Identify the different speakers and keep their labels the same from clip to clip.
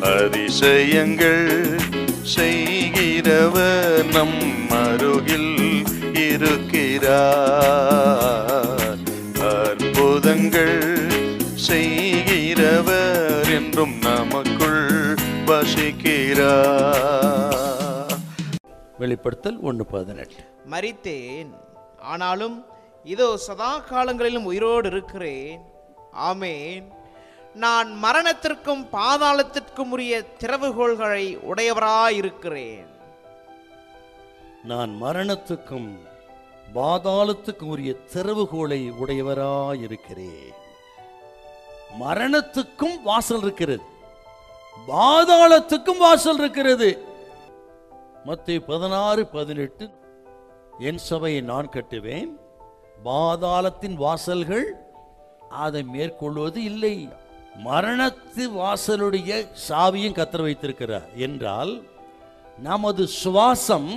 Speaker 1: அதிசயங்கள் செய்கிறவர் நம் அருகில் இருக்கிறார். அற்புதங்கள் செய்கிறவர் என்றும் நமக்குள் வசிக்கிறார்.
Speaker 2: வெளிப்படுத்தல் 1:18.
Speaker 3: மரித்தேன், ஆனாலும் இதோ சதா காலங்களிலும் உயிரோடு இருக்கிறேன். ஆமேன். நான் மரணத்திற்கும் பாதாளத்திற்கும் உரிய திறவுகோள்களை உடையவராயிருக்கிறேன்.
Speaker 2: நான் மரணத்துக்கும் பாதாளத்துக்கும் உரிய திறவுகோலை உடையவராயிருக்கிறேன். மரணத்துக்கும் வாசல் இருக்கிறது, பாதாளத்துக்கும் வாசல் இருக்கிறது. மத்தேயு 16:18, என் சபையை நான் கட்டுவேன், பாதாளத்தின் வாசல்கள் அதை மேற்கொள்வது இல்லை. மரணத்து வாசலுடைய சாவியும் கத்தர் வைத்திருக்கிறார் என்றால் நமது சுவாசம்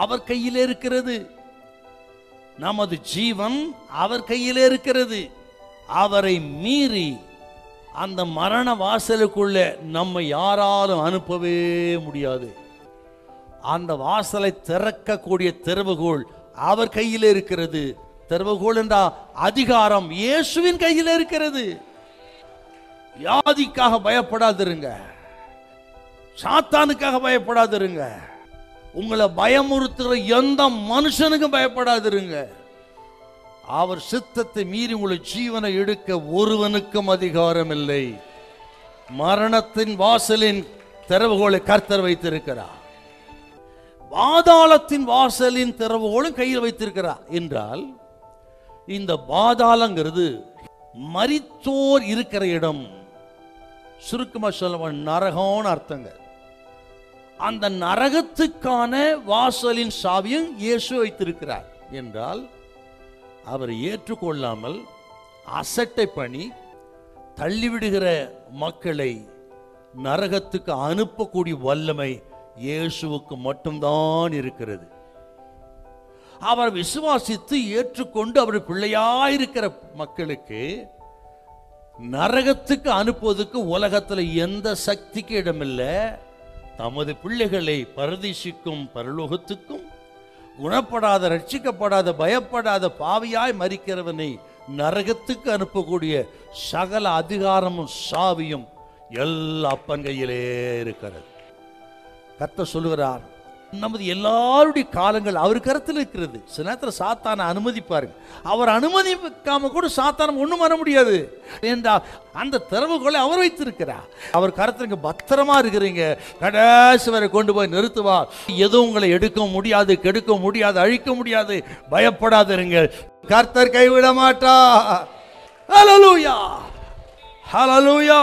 Speaker 2: அவர் கையிலே இருக்கிறது, நமது ஜீவன் அவர் கையிலே இருக்கிறது. அவரை மீறி அந்த மரண வாசலுக்குள்ள நம்மை யாராலும் அனுப்பவே முடியாது. அந்த வாசலை திறக்கக்கூடிய திறவுகோல் அவர் கையில் இருக்கிறது. திறவுகோல் என்ற அதிகாரம் இயேசுவின் கையில் இருக்கிறது. வியாதிக்காக பயப்படாதிருங்க, சாத்தானுக்காக பயப்படாதிருங்க, உங்களை பயமுறுத்துகிற எந்த மனுஷனுக்கும் பயப்படாதிருங்க. அவர் சித்தத்தை மீறி உங்களை ஜீவனை எடுக்க ஒருவனுக்கும் அதிகாரம் இல்லை. மரணத்தின் வாசலின் திறவுகோலை கர்த்தர் வைத்திருக்கிறார். பாதாளத்தின் வாசலின் திறவுகோலும் கையில் வைத்திருக்கிறார் என்றால் இந்த பாதாளங்கிறது மரித்தோர் இருக்கிற இடம். சுருக்கமா சொல்ல நரகம்னு அர்த்தங்க. அந்த நரகத்துக்கான வாசலின் சாவியும் இயேசு வைத்திருக்கிறார் என்றால் அவர் ஏற்றுக்கொள்ளாமல் அசட்டை பண்ணி தள்ளிவிடுகிற மக்களை நரகத்துக்கு அனுப்பக்கூடிய வல்லமை இயேசுவுக்கு மட்டும்தான் இருக்கிறது. அவர் விசுவாசித்து ஏற்றுக்கொண்டு அவர் பிள்ளையாயிருக்கிற மக்களுக்கு நரகத்துக்கு அனுப்புவதற்கு உலகத்தில் எந்த சக்திக்கு இடமில்லை. தமது பிள்ளைகளை பரதீசிக்கும் பரலோகத்துக்கும் குணப்படாத, ரட்சிக்கப்படாத, பயப்படாத பாவியாய் மரிக்கிறவனை நரகத்துக்கு அனுப்பக்கூடிய சகல அதிகாரமும் சாவியும் எல்லா அப்பன் கையிலே இருக்கிறது. கர்த்தர் சொல்லுகிறார், நமது எல்லாருடைய காலங்கள் அவர் கருத்தில் இருக்கிறது. சில நேரத்தில் சாத்தானை அனுமதிப்பாருங்க. அவர் அனுமதிக்காம கூட சாத்தானம் ஒண்ணும் வர முடியாது என்றால் அந்த திறவுகோலை அவர் வைத்திருக்கிறார். அவர் கருத்துல பத்திரமா இருக்கிறீங்க, கடைசி வரை கொண்டு போய் நிறுத்துவார். எதுவும் உங்களை எடுக்க முடியாது, கெடுக்க முடியாது, அழிக்க முடியாது. பயப்படாதிருங்க, கர்த்தர் கைவிட மாட்டார். ஹல்லேலூயா, ஹல்லேலூயா.